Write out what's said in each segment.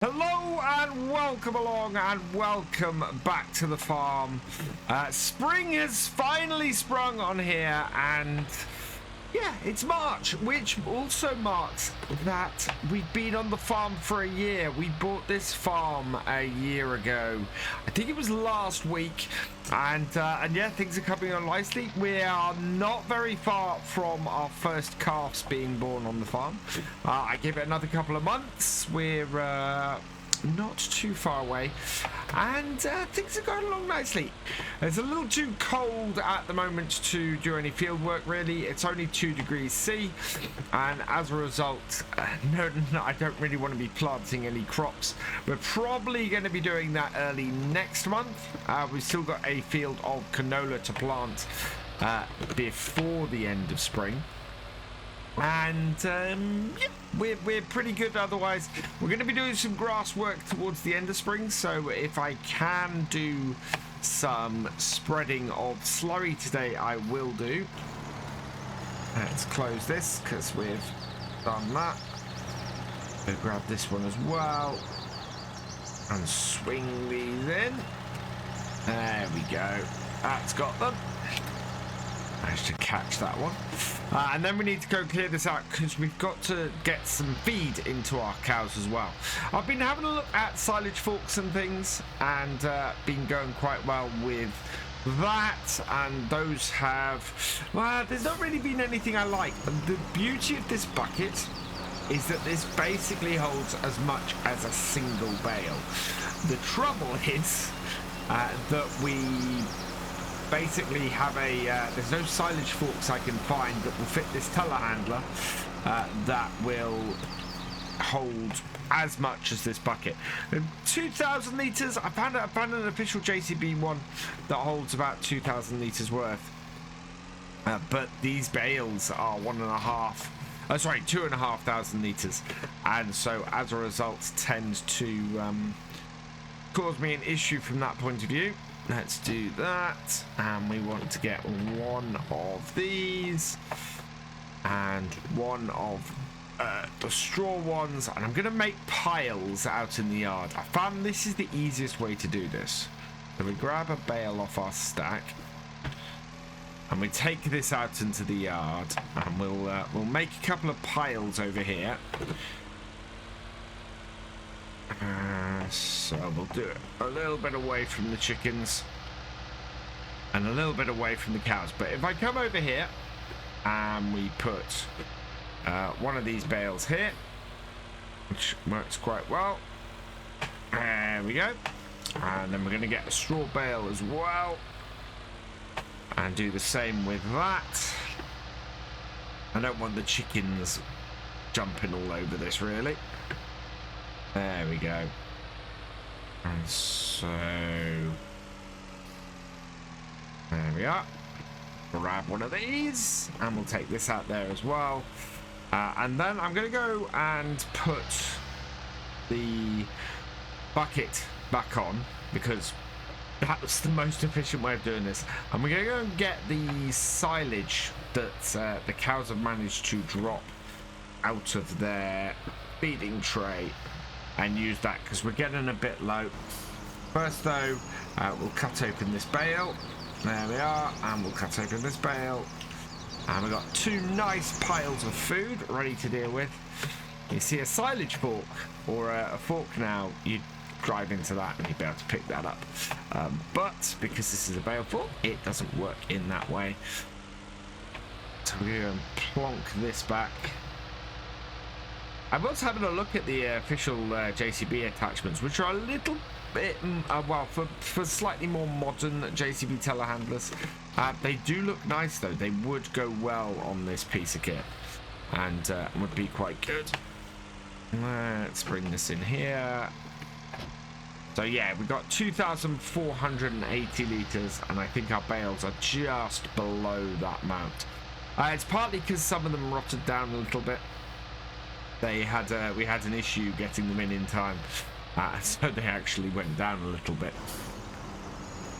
Hello and welcome along and welcome back to the farm. Spring has finally sprung on here and yeah, it's March, which also marks that we've been on the farm for a year. We bought this farm a year ago. I think it was last week. And yeah, things are coming on nicely. We are not very far from our first calves being born on the farm. I give it another couple of months. We're not too far away, and things are going along nicely. It's a little too cold at the moment to do any field work, really. It's only 2 degrees C, and as a result, no, I don't really want to be planting any crops. We're probably going to be doing that early next month. We've still got a field of canola to plant before the end of spring. And yeah, we're pretty good otherwise. We're going to be doing some grass work towards the end of spring, so if I can do some spreading of slurry today, I will do. Let's close this because we've done that. We'll grab this one as well and swing these in. There we go. That's got them. Managed to catch that one. And then we need to go clear this out because we've got to get some feed into our cows as well. I've been having a look at silage forks and things and been going quite well with that, and those have, well, there's not really been anything I like. The beauty of this bucket is that this basically holds as much as a single bale. The trouble is that we basically have a there's no silage forks I can find that will fit this telehandler that will hold as much as this bucket. 2,000 litres. I found an official JCB one that holds about 2,000 litres worth, but these bales are 2,500 litres, and so as a result tends to cause me an issue from that point of view. Let's do that, and we want to get one of these and one of the straw ones, and I'm going to make piles out in the yard. I found this is the easiest way to do this. So we grab a bale off our stack and we take this out into the yard, and we'll make a couple of piles over here. So we'll do it a little bit away from the chickens and a little bit away from the cows. But if I come over here and we put one of these bales here, which works quite well, there we go. And then we're going to get a straw bale as well and do the same with that. I don't want the chickens jumping all over this, really. There we go. And so there we are. Grab one of these and we'll take this out there as well. And then I'm going to go and put the bucket back on because that was the most efficient way of doing this. And we're going to go and get the silage that the cows have managed to drop out of their feeding tray and use that because we're getting a bit low. First though, we'll cut open this bale. There we are, and we'll cut open this bale, and we've got 2 nice piles of food ready to deal with. You see a silage fork or a fork now, you'd drive into that and you'd be able to pick that up, but because this is a bale fork, it doesn't work in that way. So we're going to plonk this back. I was having a look at the official JCB attachments, which are a little bit, well, for slightly more modern JCB telehandlers. They do look nice, though. They would go well on this piece of kit and would be quite good. Let's bring this in here. So, yeah, we've got 2,480 litres, and I think our bales are just below that amount. It's partly because some of them rotted down a little bit. We had an issue getting them in time, so they actually went down a little bit.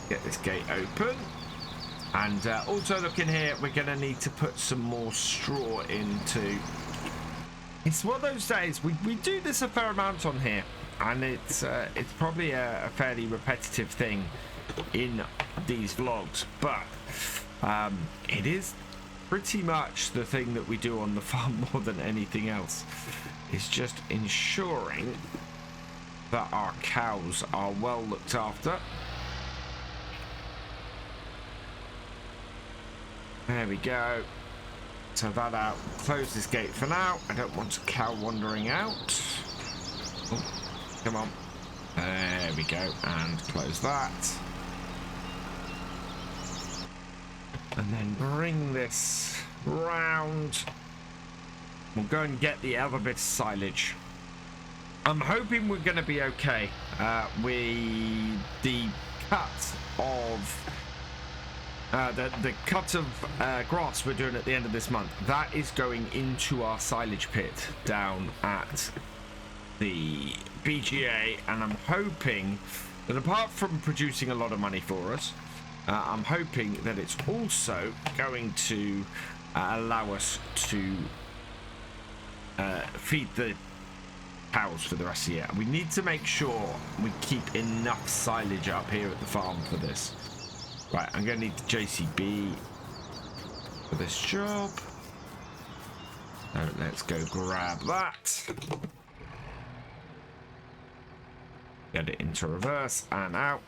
Get this gate open, and also look in here, we're going to need to put some more straw into. It's one of those days, we do this a fair amount on here, and it's probably a fairly repetitive thing in these vlogs, but it is pretty much the thing that we do on the farm more than anything else. It's just ensuring that our cows are well looked after. There we go. So that out. Close this gate for now. I don't want a cow wandering out. Oh, come on. There we go. And close that. And then bring this round. We'll go and get the other bit of silage. I'm hoping we're going to be okay. The cut of the cut of grass we're doing at the end of this month, that is going into our silage pit down at the BGA, and I'm hoping that apart from producing a lot of money for us, I'm hoping that it's also going to allow us to feed the cows for the rest of the year. We need to make sure we keep enough silage up here at the farm for this. Right, I'm going to need the JCB for this job. So let's go grab that. Get it into reverse and out.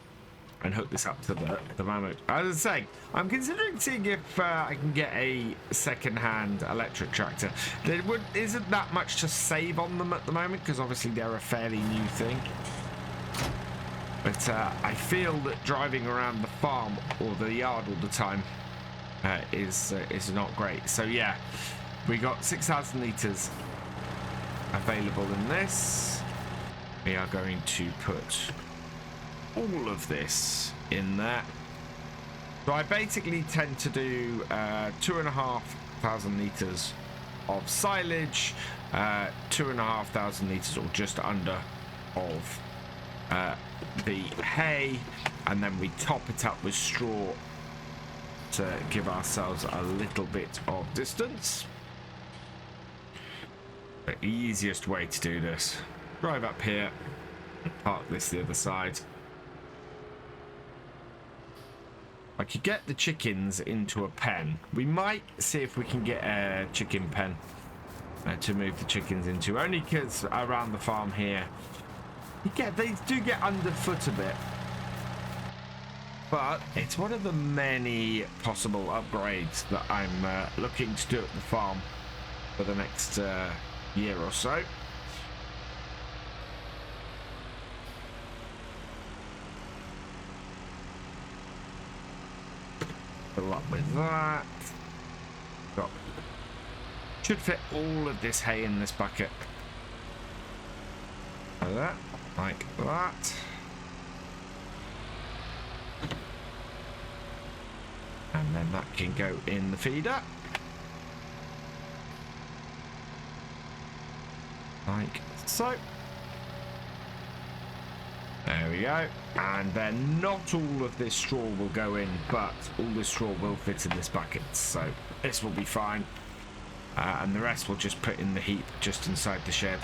And hook this up to the mammoth. As I say, I'm considering seeing if I can get a second-hand electric tractor. There isn't that much to save on them at the moment, because obviously they're a fairly new thing. But I feel that driving around the farm or the yard all the time is not great. So yeah, we got 6,000 litres available in this. We are going to put all of this in there. So I basically tend to do 2,500 litres of silage, 2,500 litres or just under of the hay, and then we top it up with straw to give ourselves a little bit of distance. The easiest way to do this, drive up here, park this the other side. I could get the chickens into a pen. We might see if we can get a chicken pen to move the chickens into, only because around the farm here they do get underfoot a bit, but it's one of the many possible upgrades that I'm looking to do at the farm for the next year or so. Fill up with that. Should fit all of this hay in this bucket. Like that. Like that. And then that can go in the feeder. Like so. There we go. And then not all of this straw will go in, but all this straw will fit in this bucket. So this will be fine. And the rest we'll just put in the heap just inside the shed.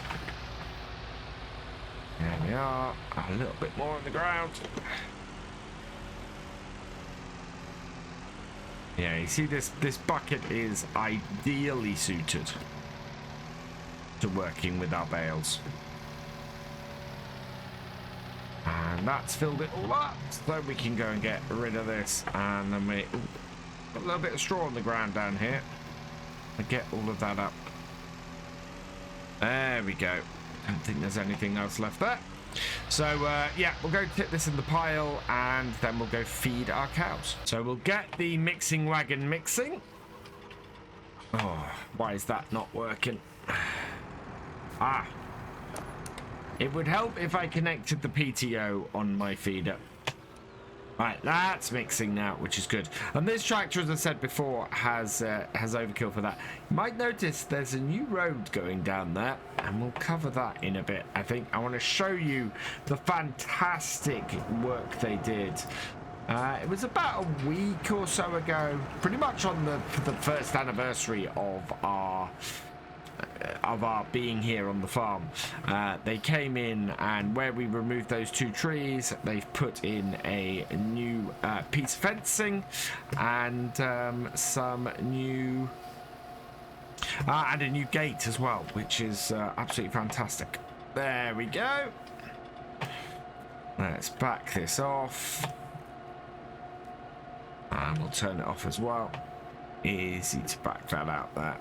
There we are. A little bit more on the ground. Yeah, you see this bucket is ideally suited to working with our bales. And that's filled it all up, so we can go and get rid of this. And then we got a little bit of straw on the ground down here. And get all of that up. There we go. Don't think there's anything else left there. So yeah, we'll go tip this in the pile and then we'll go feed our cows. So we'll get the mixing wagon mixing. Oh, why is that not working? Ah. It would help if I connected the PTO on my feeder. Right, that's mixing now, which is good. And this tractor, as I said before, has overkill for that. You might notice there's a new road going down there, and we'll cover that in a bit. I think I want to show you the fantastic work they did. It was about a week or so ago, pretty much on the first anniversary of our of our being here on the farm. They came in, and where we removed those 2 trees, they've put in a new piece of fencing and some new and a new gate as well, which is absolutely fantastic. There we go. Let's back this off, and we'll turn it off as well. Easy to back that out there.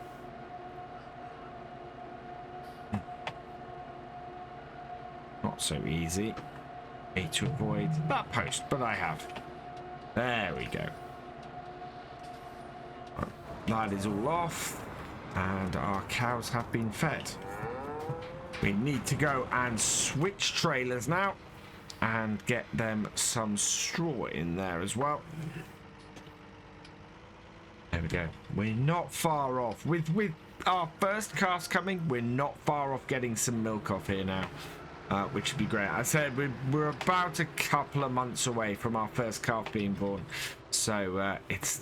Not so easy. Need to avoid that post, but I have. There we go. That is all off, and our cows have been fed. We need to go and switch trailers now and get them some straw in there as well. There we go. We're not far off. With our first calves coming, we're not far off getting some milk off here now, which would be great. I said we're about a couple of months away from our first calf being born, so it's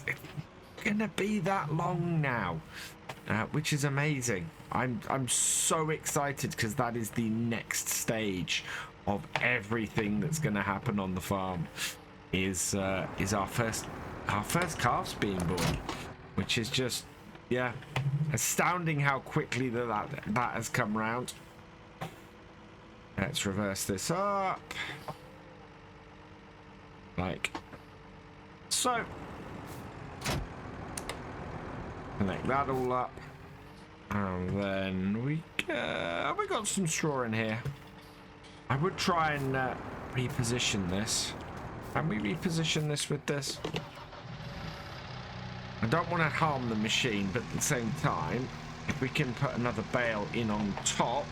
gonna be that long now, which is amazing. I'm so excited because that is the next stage of everything that's going to happen on the farm. Is our first calves being born, which is just, yeah, astounding how quickly that has come round. Let's reverse this up like so. Connect that all up, and then we got some straw in here. I would try and reposition this. Can we reposition this with this? I don't want to harm the machine, but at the same time, if we can put another bale in on top,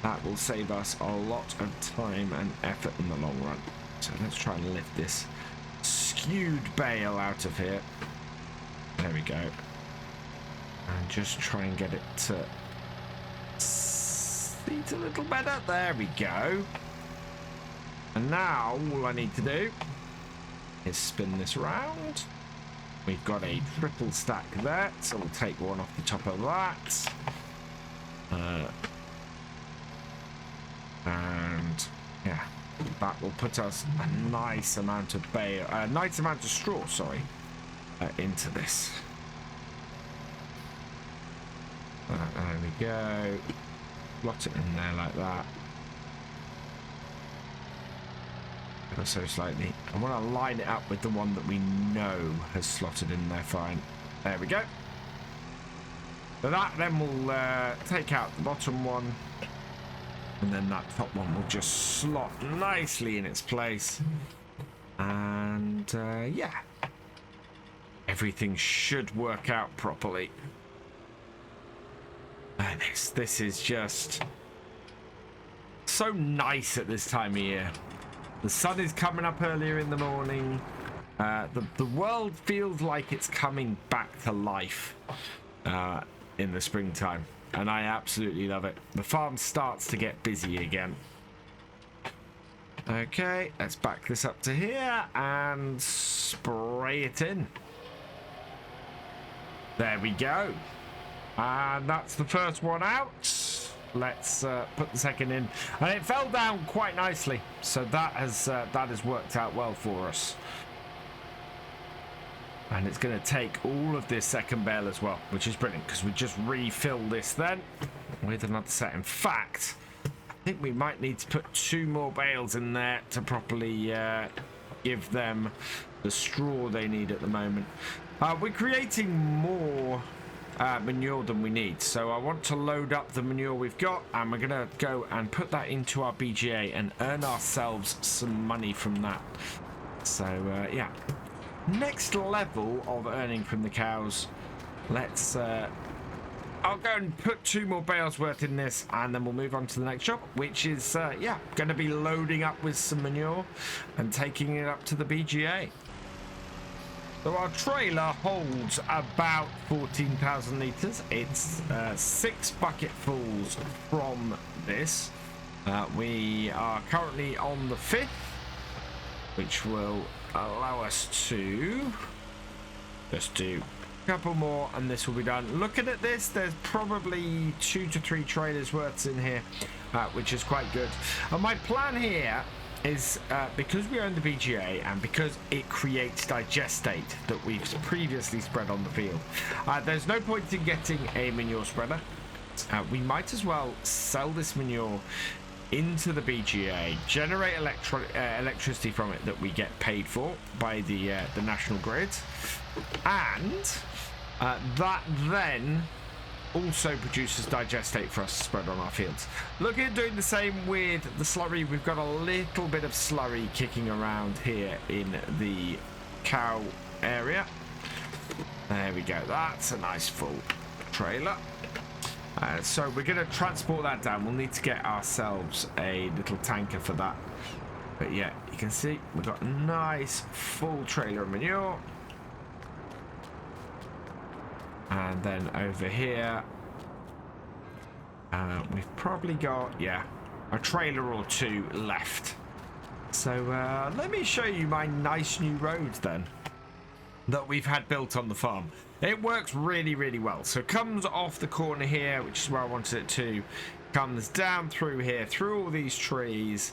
that will save us a lot of time and effort in the long run. So let's try and lift this skewed bale out of here. There we go. And just try and get it to seat a little better. There we go. And now all I need to do is spin this around. We've got a triple stack there, so we'll take one off the top of that. And yeah, that will put us a nice amount of straw, sorry, into this. There we go. Slot it in there like that. Ever so slightly. I want to line it up with the one that we know has slotted in there fine. There we go. So that then will take out the bottom one, and then that top one will just slot nicely in its place. And yeah, everything should work out properly. And this is just so nice at this time of year. The sun is coming up earlier in the morning. The world feels like it's coming back to life in the springtime, and I absolutely love it. The farm starts to get busy again. Okay, let's back this up to here and spray it in. There we go. And that's the first one out. Let's put the second in, and it fell down quite nicely, so that has worked out well for us. And it's going to take all of this second bale as well, which is brilliant, because we just refill this then with another set. In fact, I think we might need to put 2 more bales in there to properly give them the straw they need at the moment. We're creating more manure than we need, so I want to load up the manure we've got, and we're gonna go and put that into our BGA and earn ourselves some money from that. So yeah, next level of earning from the cows. Let's I'll go and put 2 more bales worth in this, and then we'll move on to the next job, which is yeah, going to be loading up with some manure and taking it up to the BGA. So our trailer holds about 14,000 litres. It's 6 bucketfuls from this. We are currently on the 5th, which will allow us to just do Couple more and this will be done. Looking at this, there's probably 2 to 3 trailers worth in here, which is quite good. And my plan here is, because we own the BGA and because it creates digestate that we've previously spread on the field, there's no point in getting a manure spreader. We might as well sell this manure into the BGA, generate electricity from it that we get paid for by the national grid, and that then also produces digestate for us to spread on our fields. Looking at doing the same with the slurry. We've got a little bit of slurry kicking around here in the cow area. There we go. That's a nice full trailer. So we're going to transport that down. We'll need to get ourselves a little tanker for that. But yeah, you can see we've got a nice full trailer of manure. And then over here, we've probably got, yeah, a trailer or 2 left. So let me show you my nice new road then that we've had built on the farm. It works really, really well. So it comes off the corner here, which is where I wanted it to. Comes down through here, through all these trees,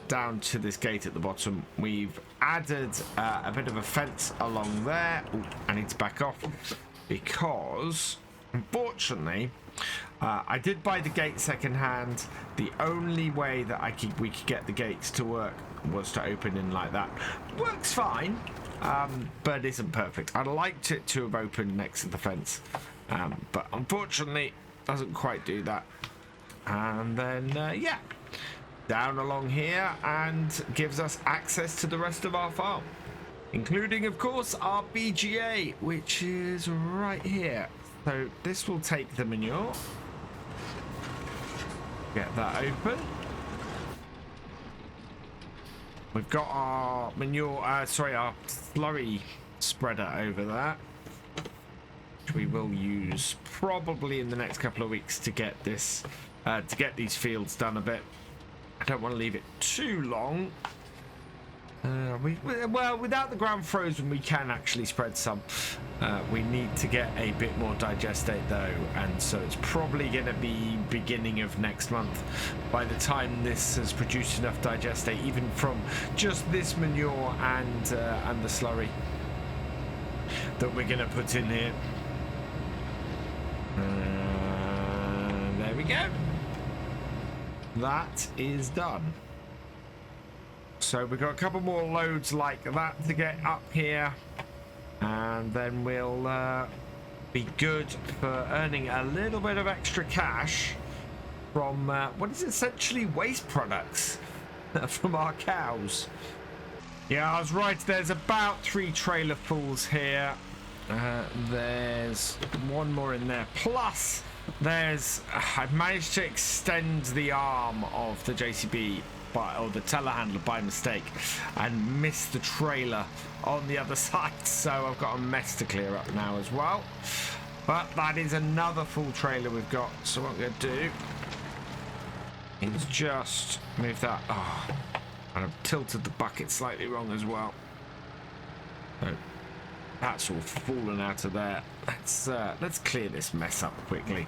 down to this gate at the bottom. We've added a bit of a fence along there. Ooh, I need to back off because, unfortunately, I did buy the gate secondhand. The only way that we could get the gates to work was to open in like that. Works fine. But it isn't perfect. I'd liked it to have opened next to the fence, but unfortunately doesn't quite do that. And then yeah, down along here and gives us access to the rest of our farm, including of course our BGA, which is right here. So this will take the manure, get that open. We've got our manure, our slurry spreader over there, which we will use probably in the next couple of weeks to get this, to get these fields done a bit. I don't want to leave it too long. Well, without the ground frozen, we can actually spread some. We need to get a bit more digestate though, and so it's probably going to be beginning of next month by the time this has produced enough digestate, even from just this manure and the slurry that we're going to put in here. There we go. That is done. So we've got a couple more loads like that to get up here, and then we'll be good for earning a little bit of extra cash from what is essentially waste products from our cows. Yeah, I was right. There's about 3 trailer fulls here. There's one more in there. Plus, I've managed to extend the arm of the JCB or the telehandler by mistake and missed the trailer on the other side, so I've got a mess to clear up now as well. But that is another full trailer we've got, so what I'm going to do is just move that. Oh, and I've tilted the bucket slightly wrong as well, so that's all fallen out of there. Let's clear this mess up quickly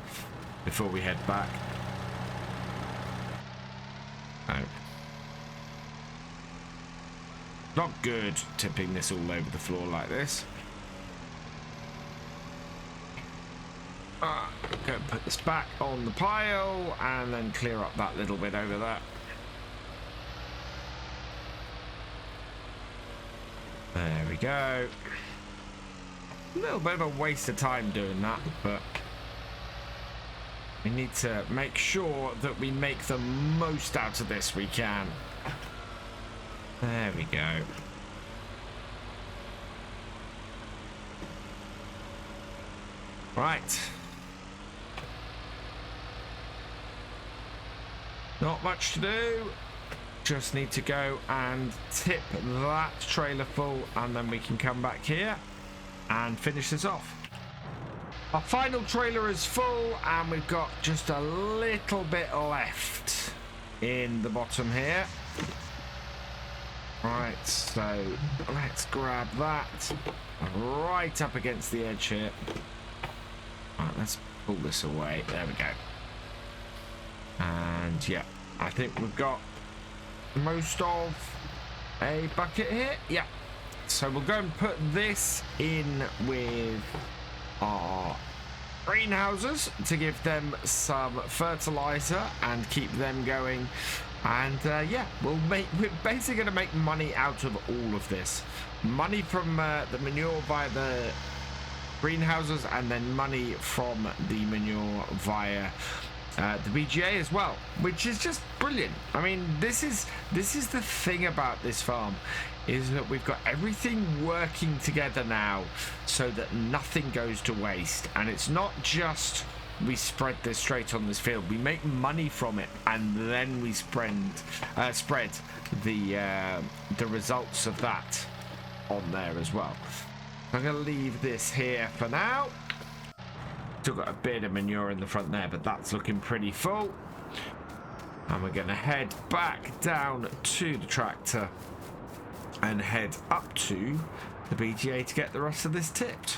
before we head back. Not good tipping this all over the floor like this. Go and put this back on the pile and then clear up that little bit over there. There we go. A little bit of a waste of time doing that, but we need to make sure that we make the most out of this we can. There we go. Right. Not much to do. Just need to go and tip that trailer full, and then we can come back here and finish this off. Our final trailer is full, and we've got just a little bit left in the bottom here. Right, so let's grab that right up against the edge here. Right, let's pull this away. There we go. And yeah, I think we've got most of a bucket here. Yeah. So we'll go and put this in with our greenhouses to give them some fertilizer and keep them going. And yeah, we're basically going to make money out of all of this. Money from the manure via the greenhouses, and then money from the manure via the BGA as well, which is just brilliant. I mean, this is the thing about this farm, is that we've got everything working together now so that nothing goes to waste. And it's not just we spread this straight on this field, we make money from it, and then we spread the results of that on there as well. I'm going to leave this here for now. Still got a bit of manure in the front there, but that's looking pretty full. And we're going to head back down to the tractor and head up to the BGA to get the rest of this tipped.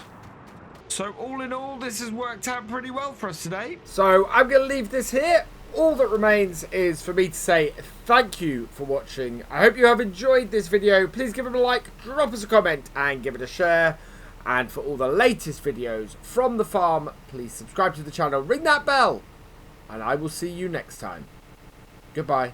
So all in all, this has worked out pretty well for us today. So I'm going to leave this here. All that remains is for me to say thank you for watching. I hope you have enjoyed this video. Please give it a like, drop us a comment, and give it a share. And for all the latest videos from the farm, please subscribe to the channel, ring that bell, and I will see you next time. Goodbye.